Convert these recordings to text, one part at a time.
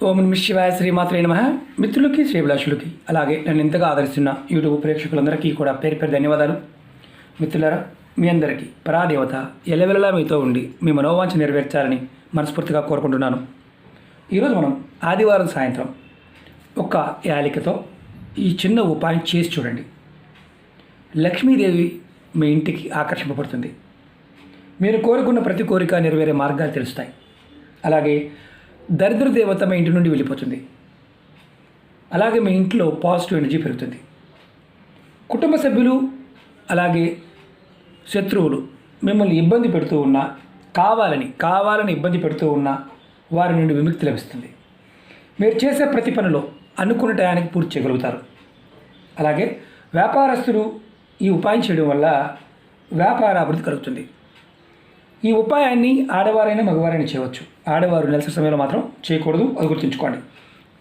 ఓం నమః శివాయ శ్రీమాత్రే నమః. మిత్రులకి శ్రీభిలాషులకి అలాగే నన్ను ఎంతగా ఆదరిస్తున్న యూట్యూబ్ ప్రేక్షకులందరికీ కూడా పేరు పేరు ధన్యవాదాలు. మిత్రులారా, మీ అందరికీ పరాదేవత ఎల్లవెల్లలా మీతో ఉండి మీ మనోవాంఛ నెరవేర్చాలని మనస్ఫూర్తిగా కోరుకుంటున్నాను. ఈరోజు మనం ఆదివారం సాయంత్రం ఒక యాలికతో ఈ చిన్న ఉపాయం చేసి చూడండి. లక్ష్మీదేవి మీ ఇంటికి ఆకర్షింపబడుతుంది. మీరు కోరుకున్న ప్రతి కోరిక నెరవేరే మార్గాలు తెలుస్తాయి. అలాగే దరిద్ర దేవత మీ ఇంటి నుండి వెళ్ళిపోతుంది. అలాగే మీ ఇంట్లో పాజిటివ్ ఎనర్జీ పెరుగుతుంది. కుటుంబ సభ్యులు అలాగే శత్రువులు మిమ్మల్ని ఇబ్బంది పెడుతూ ఉన్నా, కావాలని ఇబ్బంది పెడుతూ ఉన్నా వారి నుండి విముక్తి లభిస్తుంది. మీరు చేసే ప్రతి పనిలో అనుకున్న టయానికి పూర్తి చేయగలుగుతారు. అలాగే వ్యాపారస్తులు ఈ ఉపాయం చేయడం వల్ల వ్యాపార అభివృద్ధి కలుగుతుంది. ఈ ఉపాయాన్ని ఆడవారైనా మగవారైనా చేయవచ్చు. ఆడవారు నెలసరి సమయంలో మాత్రం చేయకూడదు, అది గుర్తుంచుకోండి.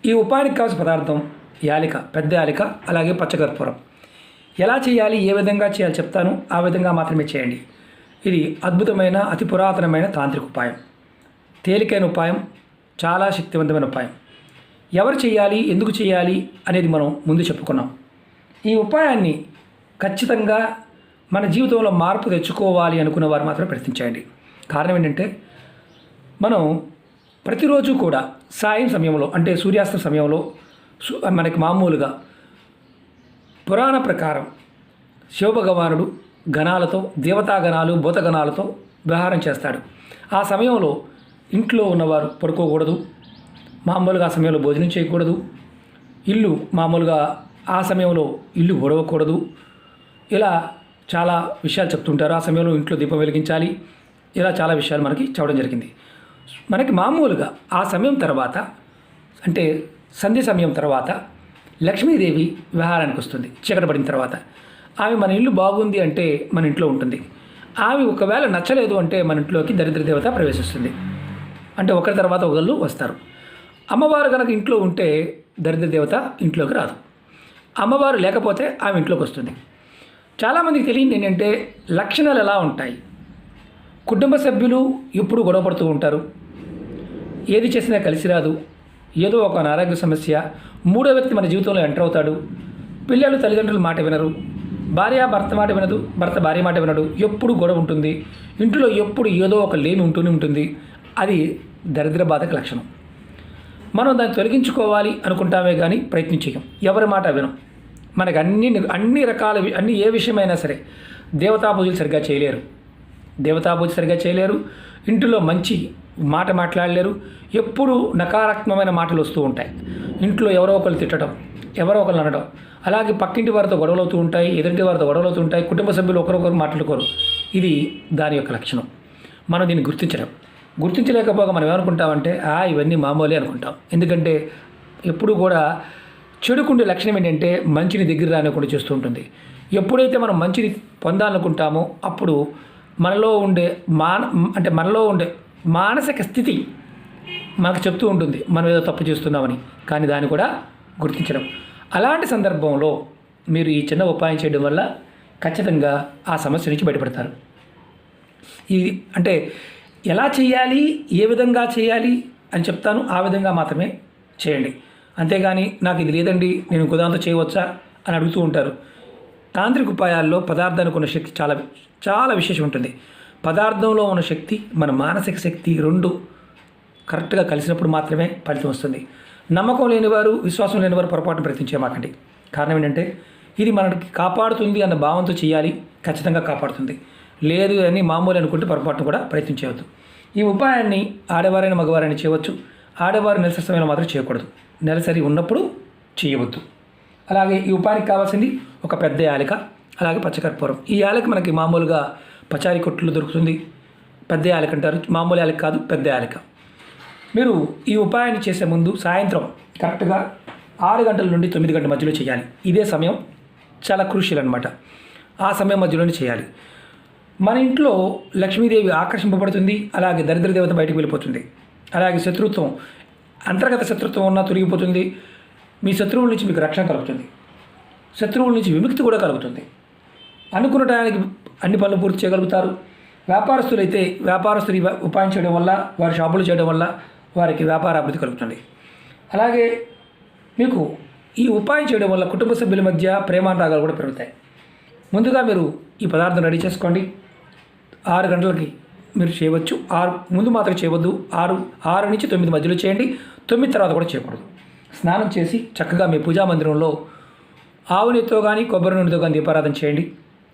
ఈ ఉపాయానికి కావాల్సిన పదార్థం యాలిక, పెద్ద యాలిక, అలాగే పచ్చకర్పూరం. ఎలా చేయాలి, ఏ విధంగా చేయాలి చెప్తాను, ఆ విధంగా మాత్రమే చేయండి. ఇది అద్భుతమైన అతి పురాతనమైన తాంత్రిక ఉపాయం, తేలికైన ఉపాయం, చాలా శక్తివంతమైన ఉపాయం. ఎవరు చేయాలి, ఎందుకు చేయాలి అనేది మనం ముందు చెప్పుకున్నాం. ఈ ఉపాయాన్ని ఖచ్చితంగా మన జీవితంలో మార్పు తెచ్చుకోవాలి అనుకున్న వారు మాత్రం ప్రయత్నించండి. కారణం ఏంటంటే మనం ప్రతిరోజు కూడా సాయం సమయంలో అంటే సూర్యాస్త సమయంలో మనకి మామూలుగా పురాణ ప్రకారం శివభగవానుడు గణాలతో, దేవతాగణాలు, భూతగణాలతో వ్యవహారం చేస్తాడు. ఆ సమయంలో ఇంట్లో ఉన్నవారు పడుకోకూడదు, మామూలుగా ఆ సమయంలో భోజనం చేయకూడదు, ఇల్లు మామూలుగా ఆ సమయంలో ఇల్లు ఊడవకూడదు. ఇలా చాలా విషయాలు చెప్తుంటారు. ఆ సమయంలో ఇంట్లో దీపం వెలిగించాలి. ఇలా చాలా విషయాలు మనకి చెప్పడం జరిగింది. మనకి మామూలుగా ఆ సమయం తర్వాత అంటే సంధ్య సమయం తర్వాత లక్ష్మీదేవి విహారానికి వస్తుంది. చీకటి పడిన తర్వాత ఆమె మన ఇల్లు బాగుంది అంటే మన ఇంట్లో ఉంటుంది. ఆమె ఒకవేళ నచ్చలేదు అంటే మన ఇంట్లోకి దరిద్ర దేవత ప్రవేశిస్తుంది. అంటే ఒకరి తర్వాత ఒకళ్ళు వస్తారు. అమ్మవారు కనుక ఇంట్లో ఉంటే దరిద్ర దేవత ఇంట్లోకి రాదు. అమ్మవారు లేకపోతే ఆమె ఇంట్లోకి వస్తుంది. చాలామందికి తెలియదు ఏంటంటే లక్షణాలు ఎలా ఉంటాయి. కుటుంబ సభ్యులు ఎప్పుడు గొడవ పడుతూ ఉంటారు, ఏది చేసినా కలిసి రాదు, ఏదో ఒక అనారోగ్య సమస్య, మూడో వ్యక్తి మన జీవితంలో ఎంటర్ అవుతాడు, పిల్లలు తల్లిదండ్రుల మాట వినరు, భార్య భర్త మాట వినదు, భర్త భార్య మాట వినడు, ఎప్పుడు గొడవ ఉంటుంది, ఇంట్లో ఎప్పుడు ఏదో ఒక లేమి ఉంటూనే ఉంటుంది. అది దరిద్ర బాధకు లక్షణం. మనం దాన్ని తొలగించుకోవాలి అనుకుంటామే కానీ ప్రయత్నం చేయం, ఎవరి మాట వినం. మనకు అన్ని రకాల ఏ విషయమైనా సరే దేవతా పూజలు సరిగ్గా చేయలేరు, ఇంటిలో మంచి మాట మాట్లాడలేరు, ఎప్పుడు నకారాత్మకమైన మాటలు వస్తూ ఉంటాయి. ఇంట్లో ఎవరో ఒకరు తిట్టడం, ఎవరో ఒకరు అనడం, అలాగే పక్కింటి వారితో గొడవలు అవుతూ ఉంటాయి, ఎదురింటి వారితో గొడవలు అవుతూ ఉంటాయి, కుటుంబ సభ్యులు ఒకరొకరు మాట్లాడుకోరు. ఇది దాని యొక్క లక్షణం. మనం దీన్ని గుర్తించలేకపోగా మనం ఏమనుకుంటామంటే ఇవన్నీ మామూలే అనుకుంటాం. ఎందుకంటే ఎప్పుడు కూడా చెడుకుండే లక్షణం ఏంటంటే మంచిని దగ్గర రానివ్వకుండా చేస్తూ ఉంటుంది. ఎప్పుడైతే మనం మంచిని పొందాలనుకుంటామో అప్పుడు మనలో ఉండే మానసిక స్థితి మనకు చెప్తూ ఉంటుంది మనం ఏదో తప్పు చేస్తున్నామని. కానీ దాన్ని కూడా గుర్తించడం. అలాంటి సందర్భంలో మీరు ఈ చిన్న ఉపాయం చేయడం వల్ల ఖచ్చితంగా ఆ సమస్య నుంచి బయటపడతారు. ఇది అంటే ఎలా చేయాలి, ఏ విధంగా చేయాలి అని చెప్తాను, ఆ విధంగా మాత్రమే చేయండి. అంతేగాని నాకు ఇది లేదండి, నేను ఇంకోదాంతో చేయవచ్చా అని అడుగుతూ ఉంటారు. తాంత్రిక ఉపాయాల్లో పదార్థానికి ఉన్న శక్తి చాలా చాలా విశేషం ఉంటుంది. పదార్థంలో ఉన్న శక్తి, మన మానసిక శక్తి రెండు కరెక్ట్గా కలిసినప్పుడు మాత్రమే ఫలితం వస్తుంది. నమ్మకం లేనివారు, విశ్వాసం లేనివారు పొరపాటును ప్రయత్నించేమాకండి. కారణం ఏంటంటే ఇది మనకి కాపాడుతుంది అన్న భావంతో చేయాలి, ఖచ్చితంగా కాపాడుతుంది. లేదు అని మామూలు అనుకుంటే పొరపాటును కూడా ప్రయత్నించవద్దు. ఈ ఉపాయాన్ని ఆడవారైనా మగవారైనా చేయవచ్చు. ఆడవారు నెలసరి సమయంలో మాత్రం చేయకూడదు, నెలసరి ఉన్నప్పుడు చేయవద్దు. అలాగే ఈ ఉపాయానికి కావాల్సింది ఒక పెద్ద యాలిక, అలాగే పచ్చకర్పూరం. ఈ యాలిక మనకి మామూలుగా పచారీ కొట్లు దొరుకుతుంది. పెద్ద యాలిక అంటారు, మామూలు యాలిక కాదు, పెద్ద యాలిక. మీరు ఈ ఉపాయాన్ని చేసే ముందు సాయంత్రం కరెక్ట్గా 6 గంటల నుండి 9 గంటల మధ్యలో చేయాలి. ఇదే సమయం చాలా క్రూషియల్ అనమాట. ఆ సమయం మధ్యలోనే చేయాలి. మన ఇంట్లో లక్ష్మీదేవి ఆకర్షింపబడుతుంది, అలాగే దరిద్ర దేవత బయటకు వెళ్ళిపోతుంది. అలాగే శత్రుత్వం, అంతర్గత శత్రుత్వం ఉన్నా తొలగిపోతుంది. మీ శత్రువుల నుంచి మీకు రక్షణ కలుగుతుంది, శత్రువుల నుంచి విముక్తి కూడా కలుగుతుంది. అనుకున్న టయానికి అన్ని పనులు పూర్తి చేయగలుగుతారు. వ్యాపారస్తులు ఈ ఉపాయం చేయడం వల్ల, వారి షాపులు చేయడం వల్ల వారికి వ్యాపార అభివృద్ధి కలుగుతుంది. అలాగే మీకు ఈ ఉపాయం చేయడం వల్ల కుటుంబ సభ్యుల మధ్య ప్రేమానురాగాలు కూడా పెరుగుతాయి. ముందుగా మీరు ఈ పదార్థం రెడీ చేసుకోండి. 6 గంటలకి మీరు చేయవచ్చు. ముందు మాత్రం చేయవద్దు. 6 నుంచి 9 మధ్యలో చేయండి. 9 తర్వాత కూడా చేయకూడదు. స్నానం చేసి చక్కగా మీ పూజా మందిరంలో ఆవు నెయ్యితో కానీ కొబ్బరి నూనెతో కానీ దీపారాధన చేయండి.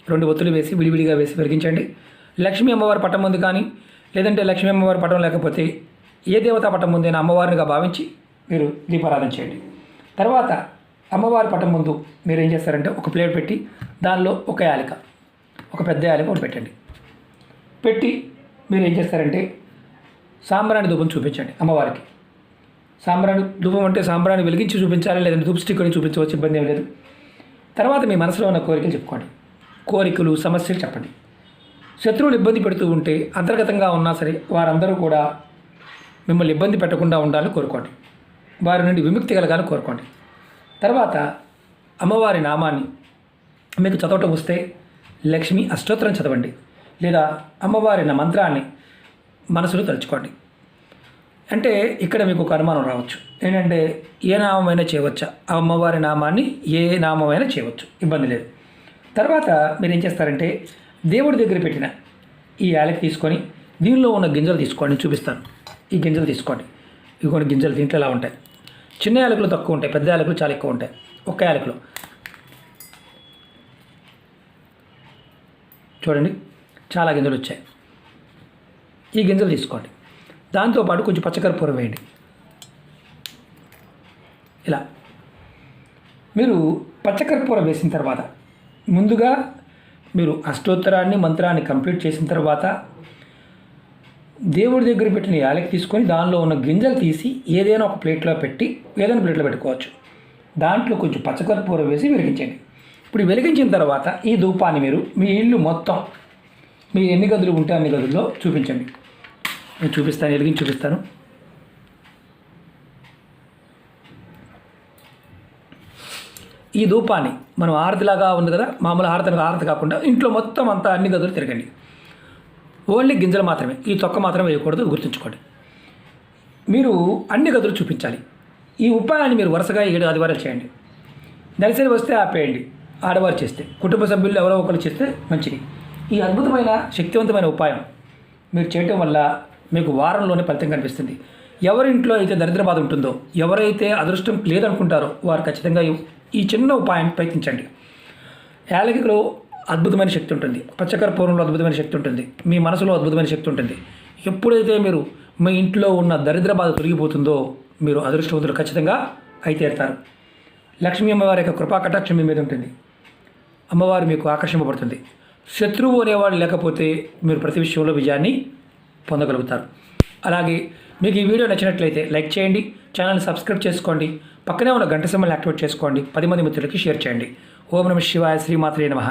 2 ఒత్తులు వేసి విడివిడిగా వేసి వెలిగించండి. లక్ష్మీ అమ్మవారి పటం ముందు కానీ లేదంటే లక్ష్మీ అమ్మవారి పటం లేకపోతే ఏ దేవతా పటం ముందైనా అమ్మవారినిగా భావించి మీరు దీపారాధన చేయండి. తర్వాత అమ్మవారి పటం ముందు మీరు ఏం చేస్తారంటే ఒక ప్లేట్ పెట్టి దానిలో ఒక యాలిక, ఒక పెద్ద యాలిక ఒకటి పెట్టండి. పెట్టి మీరు ఏం చేస్తారంటే సాంబ్రాణి ధూపం చూపించండి అమ్మవారికి. సాంబ్రాణి ధూపం అంటే సాంబ్రాణి వెలిగించి చూపించాలి, లేదంటే ధూప్ స్టిక్ అని చూపించవచ్చు, ఇబ్బంది ఏం లేదు. తర్వాత మీ మనసులో ఉన్న కోరికలు చెప్పుకోండి. కోరికలు, సమస్యలు చెప్పండి. శత్రువులు ఇబ్బంది పెడుతూ ఉంటే అంతర్గతంగా ఉన్నా సరే వారందరూ కూడా మిమ్మల్ని ఇబ్బంది పెట్టకుండా ఉండాలని కోరుకోండి. వారి నుండి విముక్తి కలగాలని కోరుకోండి. తర్వాత అమ్మవారి నామాన్ని మీకు చదవటం వస్తే లక్ష్మి అష్టోత్తరం చదవండి, లేదా అమ్మవారి మంత్రాన్ని మనసులో తలుచుకోండి. అంటే ఇక్కడ మీకు ఒక అనుమానం రావచ్చు, ఏంటంటే ఏ నామమైనా చేయవచ్చా? అమ్మవారి నామాన్ని ఏ నామమైనా చేయవచ్చు, ఇబ్బంది లేదు. తర్వాత మీరు ఏం చేస్తారంటే దేవుడి దగ్గర పెట్టిన ఈ యాలకి తీసుకొని దీనిలో ఉన్న గింజలు తీసుకోండి, చూపిస్తాను. ఈ గింజలు తీసుకోండి. ఇదిగోండి గింజలు దీంట్లో ఎలా ఉంటాయి. చిన్న యాలకులు తక్కువ ఉంటాయి, పెద్ద యాలకులు చాలా ఎక్కువ ఉంటాయి. ఒక్క యాలకులు చూడండి చాలా గింజలు వచ్చాయి. ఈ గింజలు తీసుకోండి. దాంతోపాటు కొంచెం పచ్చకర్పూరం వేయండి. ఇలా మీరు పచ్చకర్పూరం వేసిన తర్వాత ముందుగా మీరు అష్టోత్తరాన్ని మంత్రాన్ని కంప్లీట్ చేసిన తర్వాత దేవుడి దగ్గర పెట్టిన యాలకి తీసుకొని దానిలో ఉన్న గింజలు తీసి ఏదైనా ఒక ప్లేట్లో పెట్టి ఏదైనా ప్లేట్లో పెట్టుకోవచ్చు. దాంట్లో కొంచెం పచ్చకర్పూరం వేసి వెలిగించండి. ఇప్పుడు వెలిగించిన తర్వాత ఈ ధూపాన్ని మీరు మీ ఇల్లు మొత్తం మీ ఎన్ని గదులు ఉంటే అన్ని గదుల్లో చూపించండి. నేను చూపిస్తాను, వెలిగించి చూపిస్తాను. ఈ ధూపాన్ని మనం హారతిలాగా ఉంది కదా, మామూలు హారతి కాకుండా ఇంట్లో మొత్తం అంతా అన్ని గదులు తిరగండి. ఓన్లీ గింజలు మాత్రమే, ఈ తొక్క మాత్రం వేయకూడదు, గుర్తుంచుకోండి. మీరు అన్ని గదులు చూపించాలి. ఈ ఉపాయాన్ని మీరు వరుసగా 7 ఆదివారాలు చేయండి. నెలసరి వస్తే ఆపేయండి. ఆడవారు చేస్తే, కుటుంబ సభ్యులు ఎవరో ఒకరు చేస్తే మంచిది. ఈ అద్భుతమైన శక్తివంతమైన ఉపాయం మీరు చేయటం వల్ల మీకు వారంలోనే ఫలితం కనిపిస్తుంది. ఎవరింట్లో అయితే దరిద్ర బాధ ఉంటుందో, ఎవరైతే అదృష్టం లేదనుకుంటారో వారు ఖచ్చితంగా ఈ చిన్న ఉపాయాన్ని ప్రయత్నించండి. యాలకిలో అద్భుతమైన శక్తి ఉంటుంది, పచ్చకర్పూరంలో అద్భుతమైన శక్తి ఉంటుంది, మీ మనసులో అద్భుతమైన శక్తి ఉంటుంది. ఎప్పుడైతే మీరు మీ ఇంట్లో ఉన్న దరిద్ర బాధ తొలగిపోతుందో మీరు అదృష్టవంతులు ఖచ్చితంగా అయి తీరుతారు. లక్ష్మీ అమ్మవారి యొక్క కృపా కటాక్షం మీ మీద ఉంటుంది. అమ్మవారు మీకు ఆకర్షింపబడుతుంది. శత్రువు అనేవాడు లేకపోతే మీరు ప్రతి విషయంలో విజయాన్ని పొందగలుగుతారు. అలాగే మీకు ఈ వీడియో నచ్చినట్లయితే లైక్ చేయండి, ఛానల్ని సబ్స్క్రైబ్ చేసుకోండి, పక్కనే ఉన్న గంట సింబల్ని యాక్టివేట్ చేసుకోండి, 10 మంది మిత్రులకి షేర్ చేయండి. ఓం నమః శివాయ, శ్రీమాత్రే నమః.